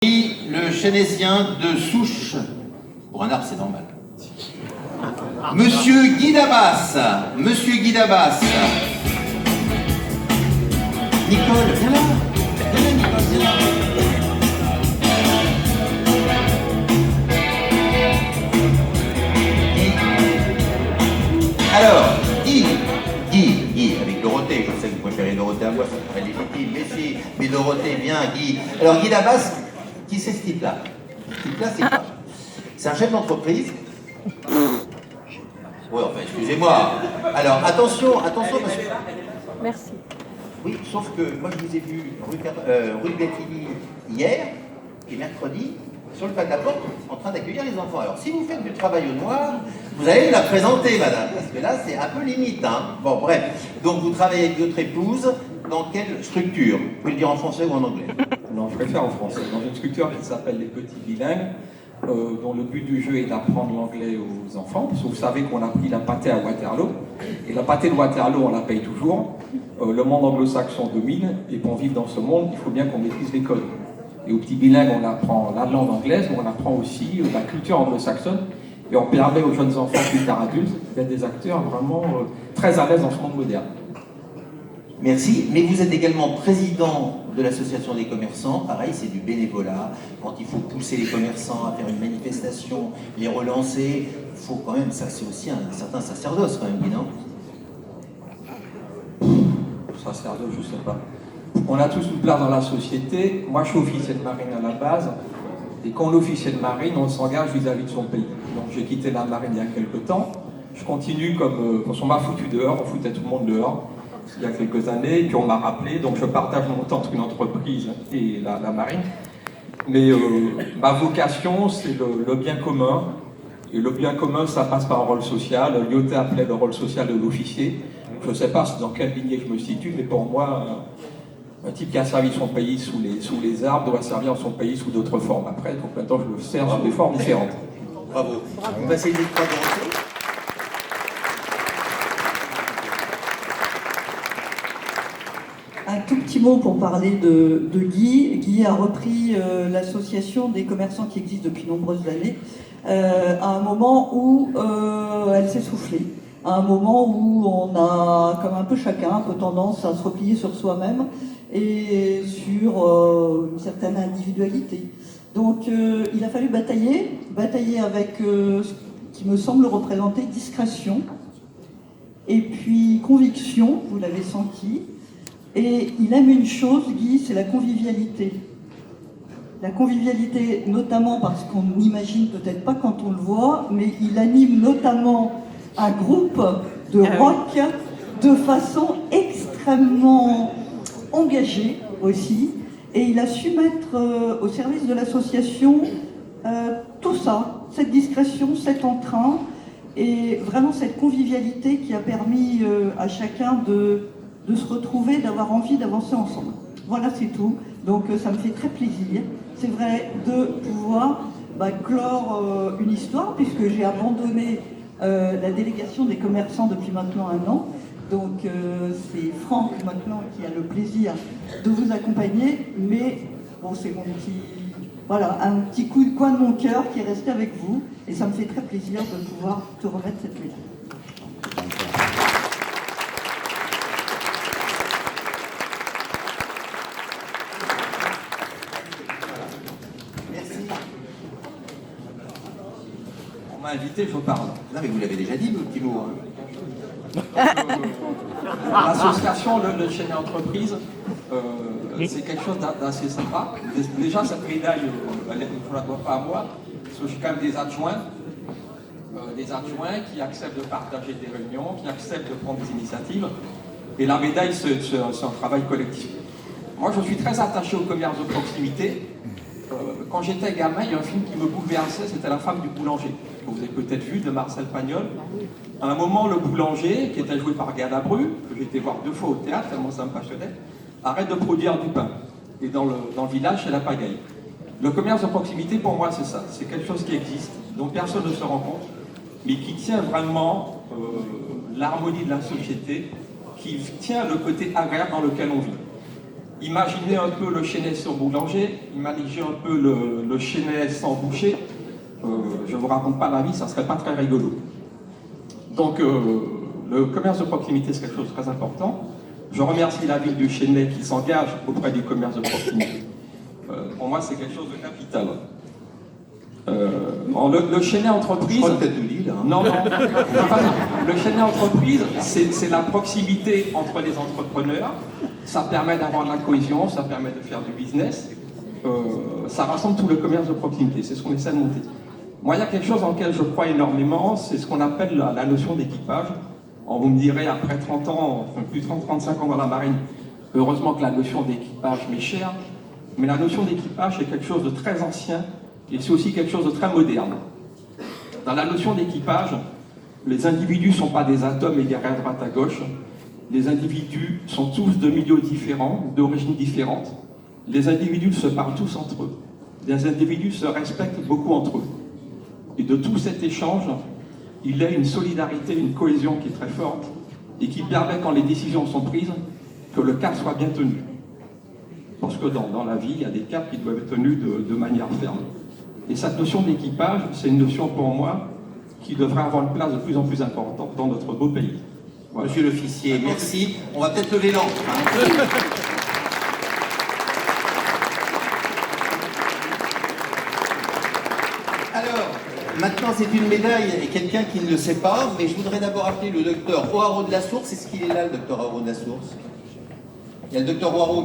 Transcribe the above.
Le chénésien de souche. Pour un arbre, c'est normal. Monsieur Guy Dabas. Monsieur Guy Dabas. Nicole, viens là. Viens là, Nicole, viens là. Alors, Guy, avec Dorothée, je sais que vous préférez Dorothée à moi, ça serait légitime, mais Dorothée, viens, Guy. Alors, Guy Dabas, qui c'est ce type-là? Ce type-là, c'est quoi? C'est un chef d'entreprise. Oui, enfin, excusez-moi. Alors, attention, monsieur. Merci. Oui, sauf que moi, je vous ai vu rue Gattini hier et mercredi, sur le pas de la porte, en train d'accueillir les enfants. Alors, si vous faites du travail au noir, vous allez me la présenter, madame, parce que là, c'est un peu limite, hein. Bon, bref. Donc, vous travaillez avec votre épouse, dans quelle structure? Vous pouvez le dire en français ou en anglais? Non, je préfère en français. Dans une structure qui s'appelle les Petits Bilingues, dont le but du jeu est d'apprendre l'anglais aux enfants. Parce que vous savez qu'on a pris la pâtée à Waterloo, et la pâtée de Waterloo, on la paye toujours. Le monde anglo-saxon domine, et pour vivre dans ce monde, il faut bien qu'on maîtrise les codes. Et aux Petits Bilingues, on apprend la langue anglaise, mais on apprend aussi la culture anglo-saxonne, et on permet aux jeunes enfants plus tard adultes d'être des acteurs vraiment très à l'aise dans ce monde moderne. Merci, mais vous êtes également président de l'association des commerçants. Pareil, c'est du bénévolat. Quand il faut pousser les commerçants à faire une manifestation, les relancer, il faut quand même, ça c'est aussi un certain sacerdoce quand même, non? Sacerdoce, je sais pas. On a tous une place dans la société. Moi, je suis officier de marine à la base. Et quand on est officier de marine, on s'engage vis-à-vis de son pays. Donc j'ai quitté la marine il y a quelques temps. Je continue comme... on m'a foutu dehors, on foutait tout le monde dehors. Il y a quelques années, et puis on m'a rappelé, donc je partage mon temps entre une entreprise et la marine. Mais ma vocation, c'est le bien commun. Et le bien commun, ça passe par un rôle social. Lyoté appelait le rôle social de l'officier. Je ne sais pas dans quelle lignée je me situe, mais pour moi, un type qui a servi son pays sous les arbres doit servir son pays sous d'autres formes. Après, donc maintenant, je le sers sous des formes différentes. Bravo. On va essayer de micro de Un tout petit mot pour parler de Guy. Guy a repris l'association des commerçants qui existe depuis nombreuses années à un moment où elle s'est soufflée, à un moment où on a, comme un peu chacun, un peu tendance à se replier sur soi-même et sur une certaine individualité. Donc il a fallu batailler avec ce qui me semble représenter discrétion et puis conviction, vous l'avez senti. Et il aime une chose, Guy, c'est la convivialité. La convivialité, notamment parce qu'on n'imagine peut-être pas quand on le voit, mais il anime notamment un groupe de rock de façon extrêmement engagée aussi. Et il a su mettre au service de l'association tout ça, cette discrétion, cet entrain, et vraiment cette convivialité qui a permis à chacun de se retrouver, d'avoir envie d'avancer ensemble. Voilà, c'est tout. Donc ça me fait très plaisir, c'est vrai, de pouvoir clore une histoire, puisque j'ai abandonné la délégation des commerçants depuis maintenant 1 an. Donc c'est Franck maintenant qui a le plaisir de vous accompagner, mais bon, c'est mon petit... Voilà, un petit coin de mon cœur qui est resté avec vous, et ça me fait très plaisir de pouvoir te remettre cette médaille. On m'a invité, je parle. Non, mais vous l'avez déjà dit, petit mot. L'association Le Chêne Entreprise, c'est quelque chose d'assez sympa. Déjà, cette médaille, je ne la dois pas à moi, parce que je suis quand même des adjoints qui acceptent de partager des réunions, qui acceptent de prendre des initiatives. Et la médaille, c'est un travail collectif. Moi, je suis très attaché au commerce de proximité. Quand j'étais gamin, il y a un film qui me bouleversait, c'était La femme du boulanger, que vous avez peut-être vu, de Marcel Pagnol. À un moment, le boulanger, qui était joué par Galabru, que j'ai été voir 2 fois au théâtre, tellement ça me passionnait, arrête de produire du pain. Et dans le village, c'est la pagaille. Le commerce de proximité, pour moi, c'est ça. C'est quelque chose qui existe, dont personne ne se rend compte, mais qui tient vraiment l'harmonie de la société, qui tient le côté agréable dans lequel on vit. Imaginez un peu le Chênay sur boulanger, imaginez un peu le Chênay sans boucher. Je ne vous raconte pas la vie, ça ne serait pas très rigolo. Donc le commerce de proximité, c'est quelque chose de très important. Je remercie la ville du Chênay qui s'engage auprès du commerce de proximité. Pour moi, c'est quelque chose de capital. Le Chênay entreprise... Je crois que tu as tout dit, là. Hein. Non. Le Chênay entreprise, c'est la proximité entre les entrepreneurs. Ça permet d'avoir de la cohésion, ça permet de faire du business. Ça rassemble tout le commerce de proximité. C'est ce qu'on essaie de monter. Moi, il y a quelque chose dans lequel je crois énormément, c'est ce qu'on appelle la notion d'équipage. Vous me direz, après 30 ans, enfin plus de 30-35 ans dans la marine, heureusement que la notion d'équipage m'est chère, mais la notion d'équipage est quelque chose de très ancien et c'est aussi quelque chose de très moderne. Dans la notion d'équipage, les individus ne sont pas des atomes égarés à droite à gauche. Les individus sont tous de milieux différents, d'origines différentes. Les individus se parlent tous entre eux. Les individus se respectent beaucoup entre eux. Et de tout cet échange, il y a une solidarité, une cohésion qui est très forte et qui permet, quand les décisions sont prises, que le cap soit bien tenu. Parce que dans la vie, il y a des caps qui doivent être tenus de manière ferme. Et cette notion d'équipage, c'est une notion pour moi qui devrait avoir une place de plus en plus importante dans notre beau pays. Voilà. Monsieur l'officier, merci. On va peut-être lever l'encre. Hein. Alors, maintenant c'est une médaille et quelqu'un qui ne le sait pas, mais je voudrais d'abord appeler le docteur Oaro de la Source. Est-ce qu'il est là, le docteur Oaro de la Source? Il y a le docteur Oaro